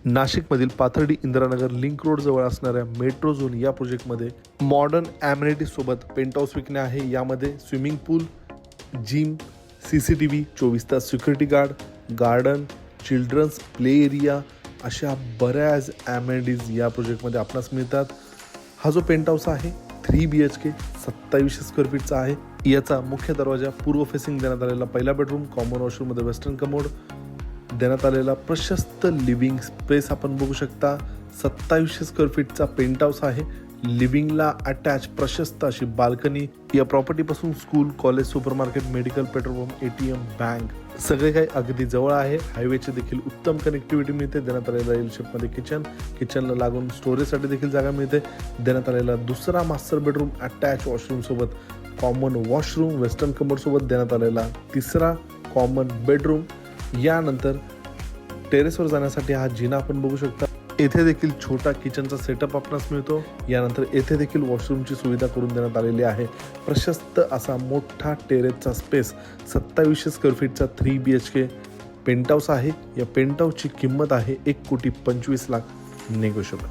नाशिकमधील Pathardi Indiranagar link road जवळ असणाऱ्या मेट्रो झोन या प्रोजेक्टमध्ये मॉडर्न ॲम्युनिटी सोबत पेंट हाऊस विकणे आहे। यामध्ये स्विमिंग पूल, जिम, CCTV, 24 तास security guard, garden, children's play area अशा बऱ्याच ॲम्युनिटीज या प्रोजेक्टमध्ये आपणास मिळतात। हा जो पेंट हाऊस आहे 3 BHK 2700 स्क्वेअर फीटचा आहे। याचा मुख्य दरवाजा पूर्व फेसिंग देण्यात आलेला पहिला बेडरूम, कॉमन वॉशरूममध्ये वेस्टर्न कमोड देण्यात आलेला प्रशस्त लिव्हिंग स्पेस आपण बघू शकता। 2700 स्क्वेअर फीटचा पेंट हाऊस आहे। लिव्हिंगला अटॅच प्रशस्त अशी बाल्कनी। या प्रॉपर्टीपासून school, college, supermarket, medical, petrol pump, ATM, bank सगळे काही अगदी जवळ आहे। हायवेचे देखील उत्तम कनेक्टिव्हिटी मिळते। देण्यात आलेला एल शेपमध्ये किचनला लागून स्टोरेजसाठी देखील जागा मिळते। देण्यात आलेला दुसरा मास्टर बेडरूम अटॅच वॉशरूम सोबत कॉमन वॉशरूम, वेस्टर्न कमोड सोबत देण्यात आलेला तिसरा कॉमन बेडरूम। यानंतर टेरेसवर जाण्यासाठी हा जिना आपण बघू शकता। येथे देखील छोटा किचनचा सेटअप आपणास मिळतो। यानंतर येथे देखील वॉशरूमची सुविधा करून देण्यात आलेली आहे। प्रशस्त असा मोठा टेरेसचा स्पेस 2700 स्क्वेअर फीटचा 3 BHK पेंट हाऊस आहे। या पेंट हाऊसची किंमत आहे 1,25,00,000 नेगोशिएबल।